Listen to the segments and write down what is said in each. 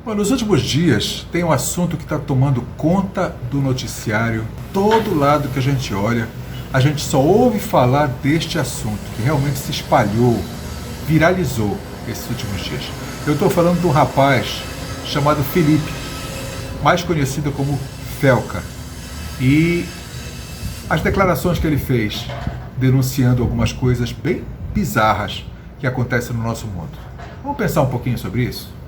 Bom, nos últimos dias tem um assunto que está tomando conta do noticiário. Todo lado que a gente olha, a gente só ouve falar deste assunto, que realmente se espalhou, viralizou esses últimos dias. Eu estou falando de um rapaz chamado Felipe, mais conhecido como Felca. E as declarações que ele fez, denunciando algumas coisas bem bizarras que acontecem no nosso mundo. Vamos pensar um pouquinho sobre isso?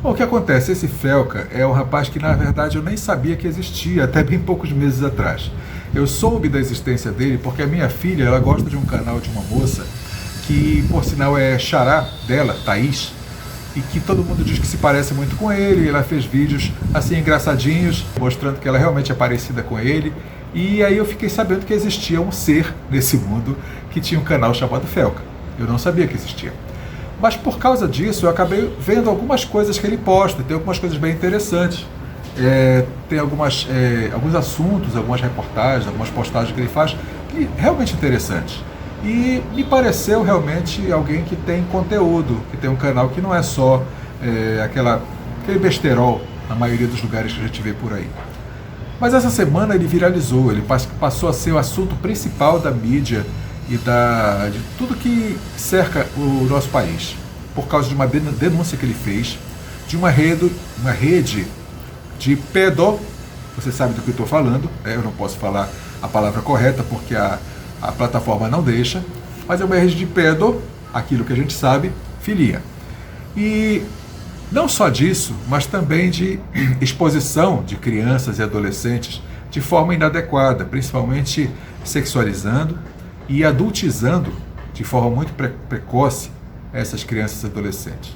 Bom, o que acontece? Esse Felca é um rapaz que, na verdade, eu nem sabia que existia até bem poucos meses atrás. Eu soube da existência dele porque a minha filha, ela gosta de um canal de uma moça que, por sinal, é xará dela, Thaís, e que todo mundo diz que se parece muito com ele. Ela fez vídeos assim engraçadinhos, mostrando que ela realmente é parecida com ele. E aí eu fiquei sabendo que existia um ser nesse mundo que tinha um canal chamado Felca. Eu não sabia que existia. Mas por causa disso eu acabei vendo algumas coisas que ele posta, tem algumas coisas bem interessantes. Tem alguns assuntos, algumas reportagens, algumas postagens que ele faz que realmente interessantes. E me pareceu realmente alguém que tem conteúdo, que tem um canal que não é só aquele besterol na maioria dos lugares que a gente vê por aí. Mas essa semana ele viralizou, ele passou a ser o assunto principal da mídia e de tudo que cerca o nosso país, por causa de uma denúncia que ele fez de uma rede de você sabe do que eu estou falando, eu não posso falar a palavra correta porque a plataforma não deixa, mas é uma rede de aquilo que a gente sabe, filia. E não só disso, mas também de exposição de crianças e adolescentes de forma inadequada, principalmente sexualizando e adultizando de forma muito precoce essas crianças e adolescentes.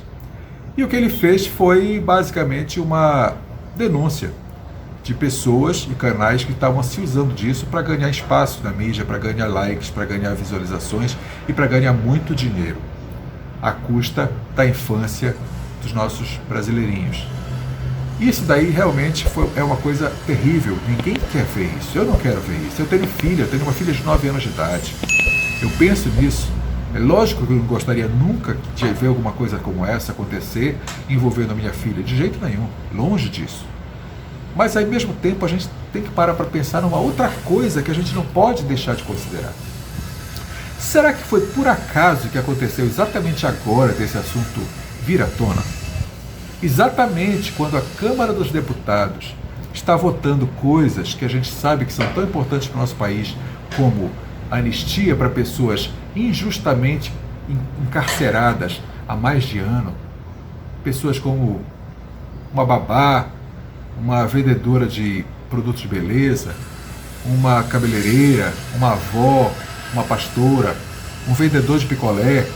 E o que ele fez foi basicamente uma denúncia de pessoas e canais que estavam se usando disso para ganhar espaço na mídia, para ganhar likes, para ganhar visualizações e para ganhar muito dinheiro, à custa da infância dos nossos brasileirinhos. Isso daí realmente é uma coisa terrível. Ninguém quer ver isso. Eu não quero ver isso. Eu tenho uma filha de 9 anos de idade. Eu penso nisso. É lógico que eu não gostaria nunca de ver alguma coisa como essa acontecer envolvendo a minha filha. De jeito nenhum. Longe disso. Mas ao mesmo tempo a gente tem que parar para pensar numa outra coisa que a gente não pode deixar de considerar. Será que foi por acaso que aconteceu exatamente agora desse assunto vir à tona? Exatamente quando a Câmara dos Deputados está votando coisas que a gente sabe que são tão importantes para o nosso país, como anistia para pessoas injustamente encarceradas há mais de ano, pessoas como uma babá, uma vendedora de produtos de beleza, uma cabeleireira, uma avó, uma pastora, um vendedor de picolé,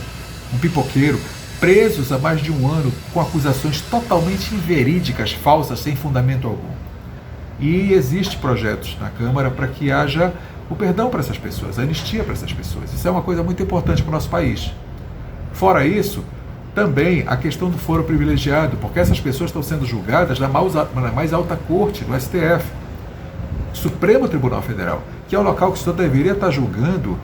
um pipoqueiro, presos há mais de um ano com acusações totalmente inverídicas, falsas, sem fundamento algum. E existem projetos na Câmara para que haja o perdão para essas pessoas, a anistia para essas pessoas. Isso é uma coisa muito importante para o nosso país. Fora isso, também a questão do foro privilegiado, porque essas pessoas estão sendo julgadas na mais alta corte, no STF, Supremo Tribunal Federal, que é o local que só deveria estar julgando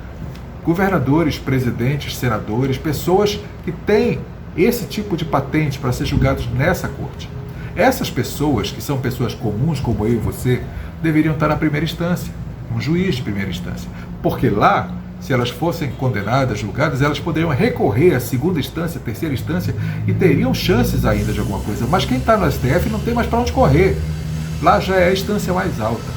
governadores, presidentes, senadores, pessoas que têm esse tipo de patente para ser julgados nessa corte. Essas pessoas, que são pessoas comuns como eu e você, deveriam estar na primeira instância, um juiz de primeira instância. Porque lá, se elas fossem condenadas, julgadas, elas poderiam recorrer à segunda instância, terceira instância e teriam chances ainda de alguma coisa. Mas quem está no STF não tem mais para onde correr. Lá já é a instância mais alta.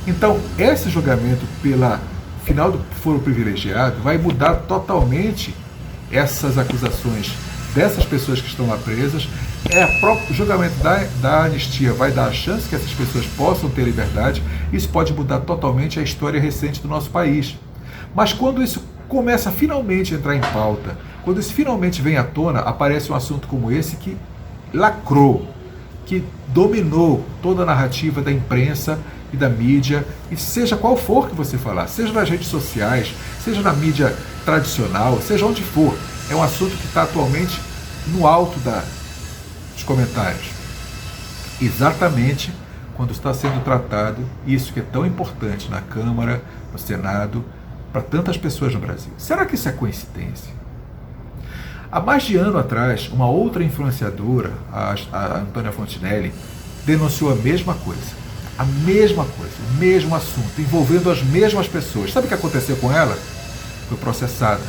Então, esse julgamento pela final do foro privilegiado vai mudar totalmente essas acusações dessas pessoas que estão lá presas. O próprio julgamento da anistia vai dar a chance que essas pessoas possam ter liberdade. Isso pode mudar totalmente a história recente do nosso país. Mas quando isso começa a finalmente entrar em pauta, quando isso finalmente vem à tona, aparece um assunto como esse que lacrou, que dominou toda a narrativa da imprensa e da mídia, e seja qual for que você falar, seja nas redes sociais, seja na mídia tradicional, seja onde for, é um assunto que está atualmente no alto dos comentários. Exatamente quando está sendo tratado isso que é tão importante na Câmara, no Senado, para tantas pessoas no Brasil. Será que isso é coincidência? Há mais de ano atrás, uma outra influenciadora, a Antônia Fontinelli, denunciou a mesma coisa. A mesma coisa, o mesmo assunto, envolvendo as mesmas pessoas. Sabe o que aconteceu com ela? Foi processada.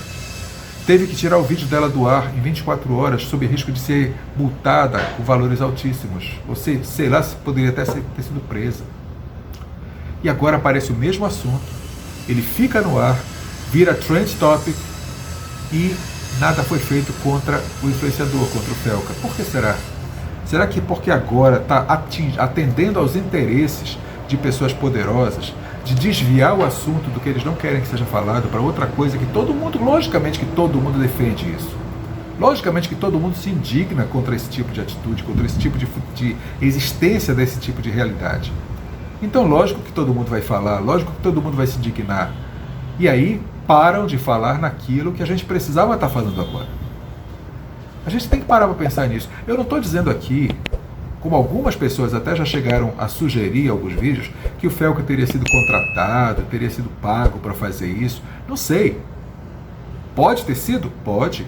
Teve que tirar o vídeo dela do ar em 24 horas, sob risco de ser multada com valores altíssimos. Ou seja, sei lá se poderia até ter sido presa. E agora aparece o mesmo assunto, ele fica no ar, vira trend topic e nada foi feito contra o influenciador, contra o Felca. Por que será? Será que porque agora está atendendo aos interesses de pessoas poderosas, de desviar o assunto do que eles não querem que seja falado para outra coisa que todo mundo, logicamente que todo mundo defende isso. Logicamente que todo mundo se indigna contra esse tipo de atitude, contra esse tipo de existência desse tipo de realidade. Então, lógico que todo mundo vai falar, lógico que todo mundo vai se indignar. E aí, param de falar naquilo que a gente precisava estar falando agora. A gente tem que parar para pensar nisso. Eu não estou dizendo aqui, como algumas pessoas até já chegaram a sugerir alguns vídeos, que o Felca teria sido contratado, teria sido pago para fazer isso. Não sei. Pode ter sido? Pode.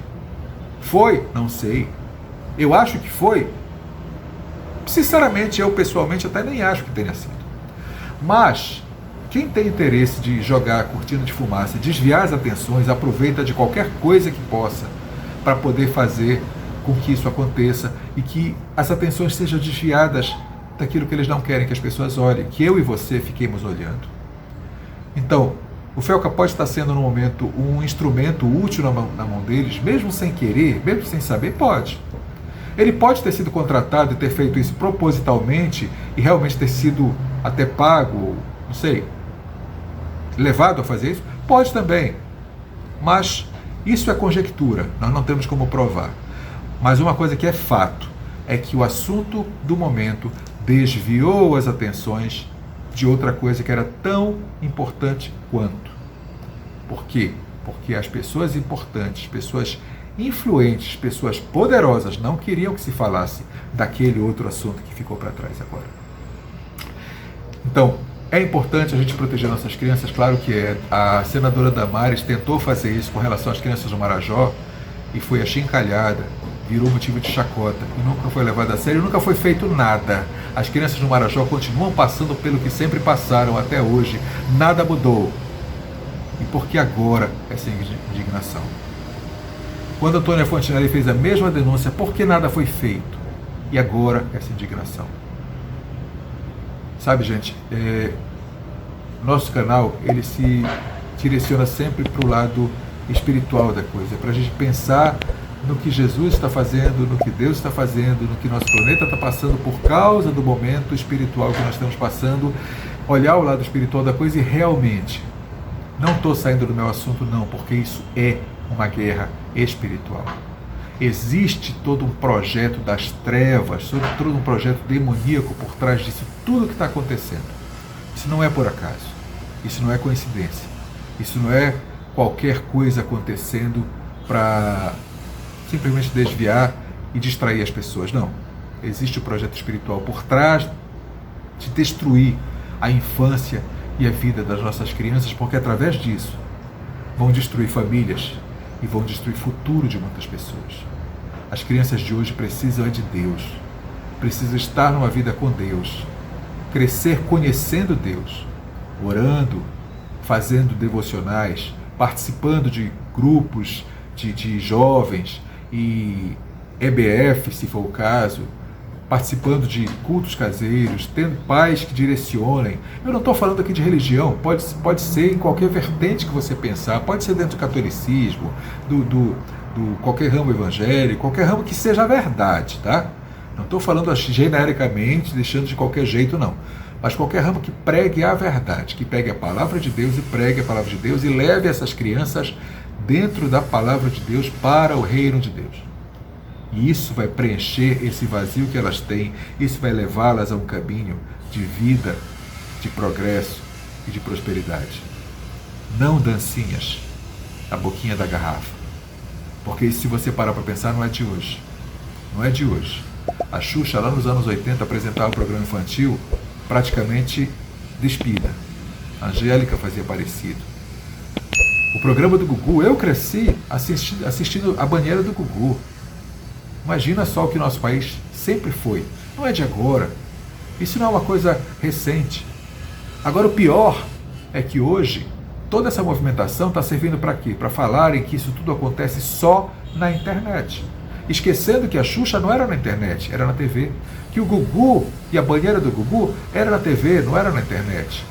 Foi? Não sei. Eu acho que foi? Sinceramente, eu pessoalmente até nem acho que tenha sido. Mas quem tem interesse de jogar a cortina de fumaça, desviar as atenções, aproveita de qualquer coisa que possa para poder fazer com que isso aconteça e que as atenções sejam desviadas daquilo que eles não querem que as pessoas olhem, que eu e você fiquemos olhando. Então, o Felca pode estar sendo no momento um instrumento útil na mão deles, mesmo sem querer, mesmo sem saber, pode. Ele pode ter sido contratado e ter feito isso propositalmente e realmente ter sido até pago, não sei, levado a fazer isso? Pode também. Mas isso é conjectura, nós não temos como provar. Mas uma coisa que é fato é que o assunto do momento desviou as atenções de outra coisa que era tão importante quanto. Por quê? Porque as pessoas importantes, pessoas influentes, pessoas poderosas não queriam que se falasse daquele outro assunto que ficou para trás agora. Então, é importante a gente proteger nossas crianças, claro que é. A senadora Damares tentou fazer isso com relação às crianças do Marajó e foi achincalhada, virou motivo de chacota e nunca foi levada a sério, nunca foi feito nada. As crianças do Marajó continuam passando pelo que sempre passaram até hoje, nada mudou. E por que agora essa indignação? Quando a Antônia Fontinelli fez a mesma denúncia, por que nada foi feito? E agora essa indignação? Sabe, gente, nosso canal, ele se direciona sempre para o lado espiritual da coisa, para a gente pensar no que Jesus está fazendo, no que Deus está fazendo, no que nosso planeta está passando por causa do momento espiritual que nós estamos passando, olhar o lado espiritual da coisa e realmente, não estou saindo do meu assunto não, porque isso é uma guerra espiritual. Existe todo um projeto das trevas, todo um projeto demoníaco por trás disso, tudo que está acontecendo. Isso não é por acaso, isso não é coincidência, isso não é qualquer coisa acontecendo para simplesmente desviar e distrair as pessoas, não. Existe o projeto espiritual por trás de destruir a infância e a vida das nossas crianças, porque através disso vão destruir famílias e vão destruir o futuro de muitas pessoas. As crianças de hoje precisam de Deus, precisam estar numa vida com Deus, crescer conhecendo Deus, orando, fazendo devocionais, participando de grupos de jovens e EBF, se for o caso, participando de cultos caseiros, tendo pais que direcionem. Eu não estou falando aqui de religião, pode ser em qualquer vertente que você pensar, pode ser dentro do catolicismo, do qualquer ramo evangélico, qualquer ramo que seja a verdade, tá? Não estou falando genericamente, deixando de qualquer jeito, não. Mas qualquer ramo que pregue a verdade, que pegue a palavra de Deus e pregue a palavra de Deus e leve essas crianças dentro da palavra de Deus para o reino de Deus. E isso vai preencher esse vazio que elas têm, isso vai levá-las a um caminho de vida, de progresso e de prosperidade. Não dancinhas na boquinha da garrafa. Porque isso, se você parar para pensar, não é de hoje. Não é de hoje. A Xuxa, lá nos anos 80, apresentava um programa infantil praticamente despida. A Angélica fazia parecido. O programa do Gugu, eu cresci assistindo a banheira do Gugu. Imagina só o que nosso país sempre foi. Não é de agora. Isso não é uma coisa recente. Agora, o pior é que hoje toda essa movimentação está servindo para quê? Para falarem que isso tudo acontece só na internet. Esquecendo que a Xuxa não era na internet, era na TV. Que o Gugu e a banheira do Gugu era na TV, não era na internet.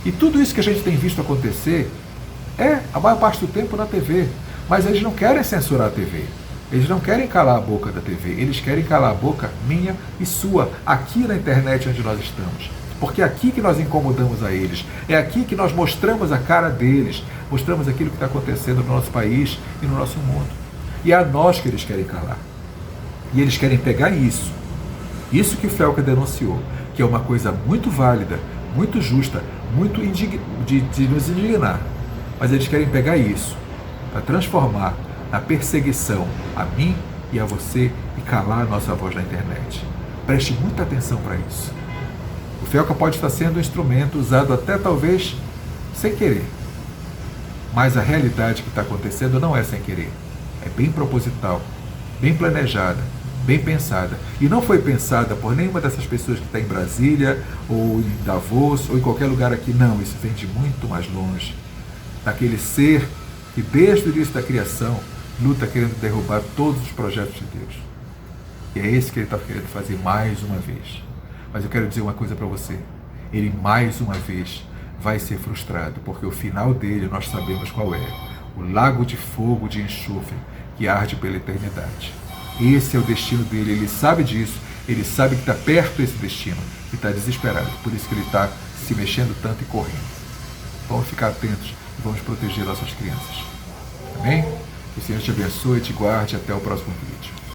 E tudo isso que a gente tem visto acontecer é, a maior parte do tempo, na TV. Mas eles não querem censurar a TV. Eles não querem calar a boca da TV. Eles querem calar a boca minha e sua, aqui na internet onde nós estamos. Porque é aqui que nós incomodamos a eles. É aqui que nós mostramos a cara deles. Mostramos aquilo que está acontecendo no nosso país e no nosso mundo. E é a nós que eles querem calar. E eles querem pegar isso. Isso que o Felca denunciou. Que é uma coisa muito válida, muito justa, muito de nos indignar. Mas eles querem pegar isso para transformar na perseguição a mim e a você e calar a nossa voz na internet. Preste muita atenção para isso. O Felca pode estar sendo um instrumento usado até talvez sem querer. Mas a realidade que está acontecendo não é sem querer. É bem proposital, bem planejada, bem pensada. E não foi pensada por nenhuma dessas pessoas que está em Brasília, ou em Davos, ou em qualquer lugar aqui. Não, isso vem de muito mais longe. Daquele ser que desde o início da criação luta querendo derrubar todos os projetos de Deus. E é esse que ele está querendo fazer mais uma vez. Mas eu quero dizer uma coisa para você. Ele mais uma vez vai ser frustrado, porque o final dele nós sabemos qual é. O lago de fogo de enxofre que arde pela eternidade. Esse é o destino dele, ele sabe disso, ele sabe que está perto desse destino e está desesperado. Por isso que ele está se mexendo tanto e correndo. Vamos ficar atentos e vamos proteger nossas crianças. Amém? Que o Senhor te abençoe, te guarde. Até o próximo vídeo.